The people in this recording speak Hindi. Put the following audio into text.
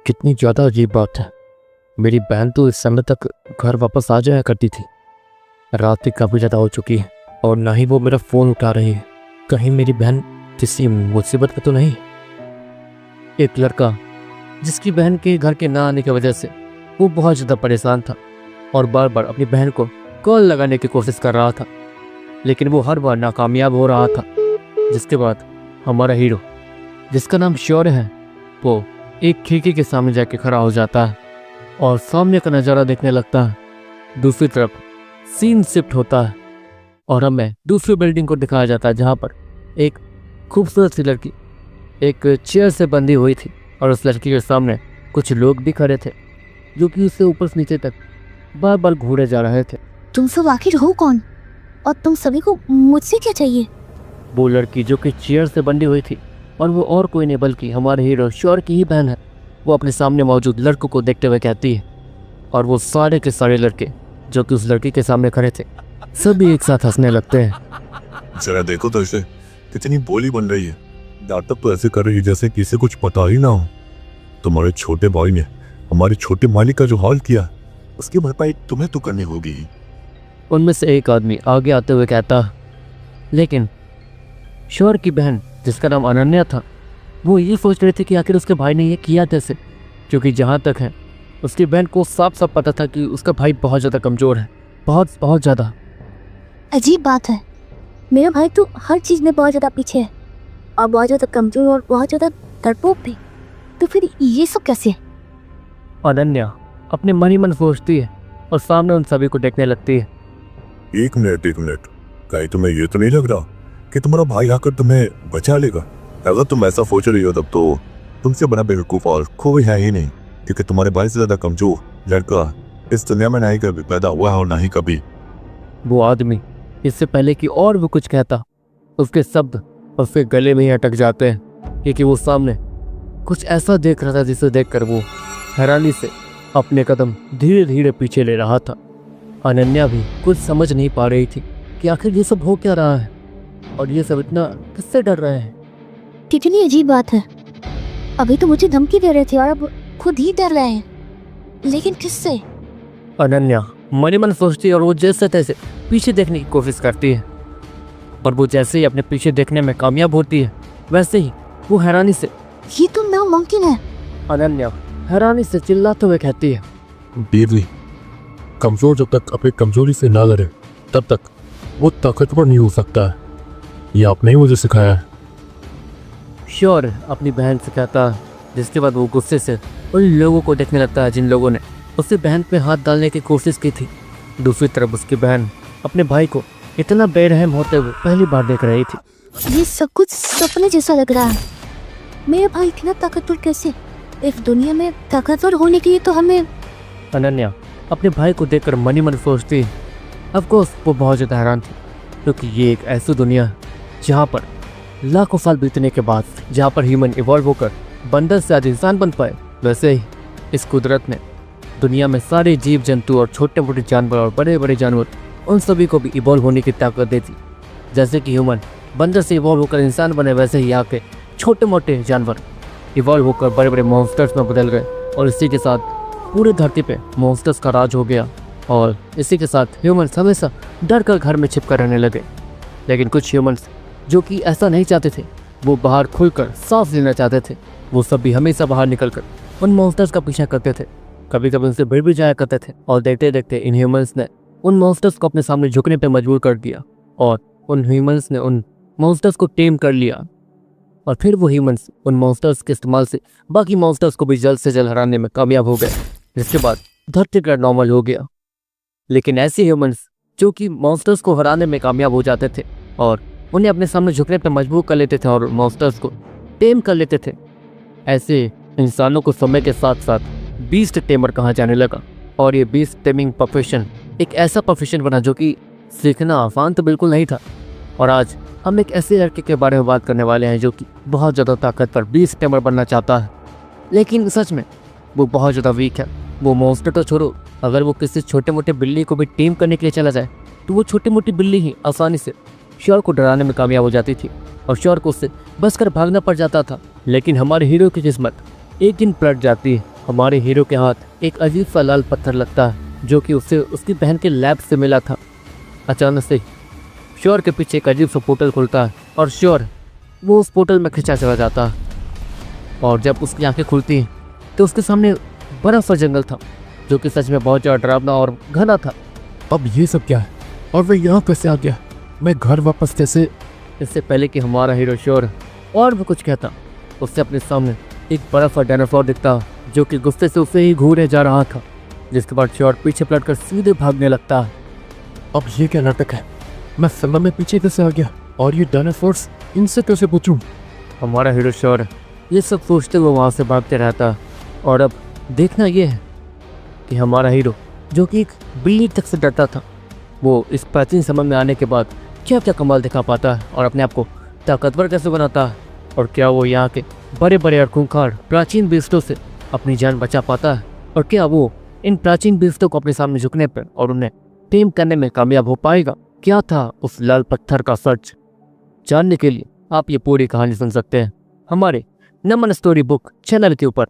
कितनी ज़्यादा अजीब बात है। मेरी बहन तो इस समय तक घर वापस आ जाया करती थी। रात भी काफ़ी ज़्यादा हो चुकी है और ना ही वो मेरा फ़ोन उठा रही है। कहीं मेरी बहन किसी मुसीबत में तो नहीं। एक लड़का जिसकी बहन के घर के ना आने की वजह से वो बहुत ज़्यादा परेशान था और बार बार अपनी बहन को कॉल लगाने की कोशिश कर रहा था, लेकिन वो हर बार नाकामयाब हो रहा था। जिसके बाद हमारा हीरो, जिसका नाम शौर्य है, वो एक खिड़की के सामने जाके खड़ा हो जाता है और सामने का नज़ारा देखने लगता है। दूसरी तरफ सीन शिफ्ट होता है और हमें दूसरी बिल्डिंग को दिखाया जाता है, जहाँ पर एक खूबसूरत सी लड़की एक चेयर से बंधी हुई थी और उस लड़की के सामने कुछ लोग भी खड़े थे जो कि उससे ऊपर से नीचे तक बार बार घूरे जा रहे थे। तुम सब आखिर हो कौन और तुम सभी को मुझसे क्या चाहिए? वो लड़की जो कि चेयर से बंधी हुई थी और वो और कोई नहीं बल्कि हमारे हीरो शौर्य की ही बहन है। वो अपने सामने मौजूद लड़कों को देखते हुए कहती है और वो सारे के सारे लड़के जो कि उस लड़की के सामने खड़े थे सभी एक साथ हंसने लगते हैं। जरा देखो तो इसे कितनी बोली बन रही है। नाटक तो ऐसे कर रही है जैसे किसी कुछ पता ही ना हो। तुम्हारे छोटे भाई ने हमारे छोटे मालिक का जो हाल किया उसकी भरपाई तुम्हें तो करनी होगी। उनमें से एक आदमी आगे आते हुए कहता, लेकिन शौर्य की बहन जिसका नाम अनन्या था, वो ये सोच रहे थे कि आखिर उसके भाई ने ये किया कैसे, क्योंकि जहाँ तक है उसकी बहन को साफ साफ पता था कि उसका भाई बहुत ज़्यादा कमज़ोर है, बहुत ज़्यादा। अजीब बात है, मेरा भाई तो हर चीज़ में बहुत ज़्यादा पीछे है और बहुत ज़्यादा कमज़ोर और बहुत ज़्यादा डरपोक भी, तो फिर ये सब कैसे? अनन्या अपने मन ही मन सोचती है और सामने उन सभी को देखने लगती है। एक मिनट, कहीं तुम्हें ये तो नहीं लग रहा कि तुम्हारा भाई आकर तुम्हें बचा लेगा? अगर तुम ऐसा सोच रही हो तब तो तुमसे बड़ा बेवकूफ और कोई है ही नहीं, क्योंकि तुम्हारे भाई से ज्यादा कमजोर लड़का इस दुनिया में नहीं कभी पैदा हुआ है और ना ही कभी। वो आदमी इससे पहले कि और वो कुछ कहता, उसके शब्द उसके गले में ही अटक जाते हैं, क्योंकि वो सामने कुछ ऐसा देख रहा था जिसे देखकर वो हैरानी से अपने कदम धीरे धीरे पीछे ले रहा था। अनन्या भी कुछ समझ नहीं पा रही थी कि आखिर ये सब हो क्या रहा है और ये सब इतना किससे डर रहे हैं। कितनी अजीब बात है, अभी तो मुझे धमकी दे रहे थे और अब खुद ही डर रहे हैं, लेकिन किससे? अनन्या मन ही मन सोचती है और वो जैसे तैसे पीछे देखने की कोशिश करती है, पर वो जैसे ही अपने पीछे देखने में कामयाब होती है वैसे ही वो हैरानी से, ये तो नामुमकिन है। अनन्या हैरानी से चिल्लाते हुए कहती है, देवी, कमजोर जब तक अपनी कमजोरी से ना लड़े तब तक वो ताकतवर नहीं हो सकता है। ये आपने ही मुझे सिखाया है। शौर्य अपनी बहन से कहता है, जिसके बाद वो गुस्से से उन लोगों को देखने लगता है जिन लोगों ने उससे बहन पे हाथ डालने की कोशिश की थी। दूसरी तरफ उसकी बहन अपने भाई को इतना बेरहम होते हुए पहली बार देख रही थी। ये सब कुछ सपने जैसा लग रहा है। मेरा भाई इतना ताकतवर कैसे? इस दुनिया में ताकतवर होने के लिए तो हमें। अनन्या अपने भाई को देखकर मन ही मन सोचती है। ऑफ कोर्स वो बहुत ज़्यादा हैरान थी, क्योंकि ये एक ऐसी दुनिया है जहाँ पर लाखों साल बीतने के बाद जहाँ पर ह्यूमन इवॉल्व होकर बंदर से आज इंसान बन पाए, वैसे ही इस कुदरत ने दुनिया में सारे जीव जंतु और छोटे मोटे जानवर और बड़े बड़े जानवर उन सभी को भी इवॉल्व होने की ताकत देती। जैसे कि ह्यूमन बंदर से इवॉल्व होकर इंसान बने, वैसे ही आके छोटे मोटे जानवर इवॉल्व होकर बड़े बड़े मॉन्स्टर्स में बदल गए और इसी के साथ पूरी धरती पे मॉन्स्टर्स का राज हो गया और इसी के साथ ह्यूमंस हमेशा डर कर घर में छिपकर रहने लगे। लेकिन कुछ ह्यूमंस जो कि ऐसा नहीं चाहते थे, वो बाहर खुलकर सांस लेना चाहते थे, वो सब भी हमेशा बाहर निकलकर उन मॉन्स्टर्स का पीछा करते थे। कभी कभी उनसे भिड़ भी जाया करते थे और देखते देखते इन ह्यूमंस ने उन मॉन्स्टर्स को अपने सामने झुकने पर मजबूर कर दिया और उन ह्यूमंस ने उन मॉन्स्टर्स को टेम कर लिया और फिर वो ह्यूमंस उन मॉन्स्टर्स के इस्तेमाल से बाकी मॉन्स्टर्स को भी जल्द से जल्द हराने में कामयाब हो गए, जिसके बाद धरती का नॉर्मल हो गया। लेकिन ऐसे ह्यूमंस जो कि मॉन्स्टर्स को हराने में कामयाब हो जाते थे और उन्हें अपने सामने झुकने पर मजबूर कर लेते थे और मॉन्स्टर्स को टेम कर लेते थे, ऐसे इंसानों को समय के साथ साथ बीस्ट टेमर कहा जाने लगा। और ये बीस्ट टेमिंग प्रोफेशन एक ऐसा प्रोफेशन बना जो कि सीखना आसान तो बिल्कुल नहीं था। और आज हम एक ऐसे लड़के के बारे में बात करने वाले हैं जो कि बहुत ज़्यादा ताकतवर बीस्ट टेमर बनना चाहता है, लेकिन सच में वो बहुत ज़्यादा वीक है। वो मॉन्स्टर तो छोड़ो, अगर वो किसी छोटे मोटे बिल्ली को भी टीम करने के लिए चला जाए तो वो छोटी मोटी बिल्ली ही आसानी से शौर्य को डराने में कामयाब हो जाती थी और शौर्य को उससे बचकर भागना पड़ जाता था। लेकिन हमारे हीरो की किस्मत एक दिन पलट जाती है हमारे हीरो के हाथ एक अजीब सा लाल पत्थर लगता है जो कि उसे उसकी बहन के लैब से मिला था। अचानक से श्योर के पीछे एक अजीब सा पोर्टल खुलता है और श्योर वो उस पोर्टल में खिंचा चला जाता है। और जब उसकी आंखें खुलती हैं तो उसके सामने बड़ा सा जंगल था जो कि सच में बहुत ज़्यादा डरावना और घना था। अब ये सब क्या है और वह यहाँ कैसे आ गया? मैं घर वापस कैसे? इससे पहले कि हमारा हीरो श्योर और भी कुछ कहता, उससे अपने सामने एक बड़ा सा डायनासोर दिखता जो कि गुस्से से उसे ही घूरे जा रहा था, जिसके बाद श्योर पीछे पलटकर सीधे भागने लगता है। अब ये क्या नाटक है? मैं समय में पीछे कैसे आ गया और ये डायनासोर्स इनसे कैसे पूछूं? हमारा हीरो श्योर ये सब सोचते हुए वहाँ से भागते रहता है। और अब देखना ये है कि हमारा हीरो जो कि एक बिल्ली तक से डरता था, वो इस प्राचीन समय में आने के बाद क्या क्या कमाल दिखा पाता है और अपने आप को ताकतवर कैसे बनाता है, और क्या वो यहाँ के बड़े बड़े और खूंखार प्राचीन बीस्टों से अपनी जान बचा पाता है, और क्या वो इन प्राचीन बीस्टों को अपने सामने झुकने पर और उन्हें टेम करने में कामयाब हो पाएगा। क्या था उस लाल पत्थर का सच? जानने के लिए आप ये पूरी कहानी सुन सकते हैं हमारे नमन स्टोरी बुक चैनल के ऊपर।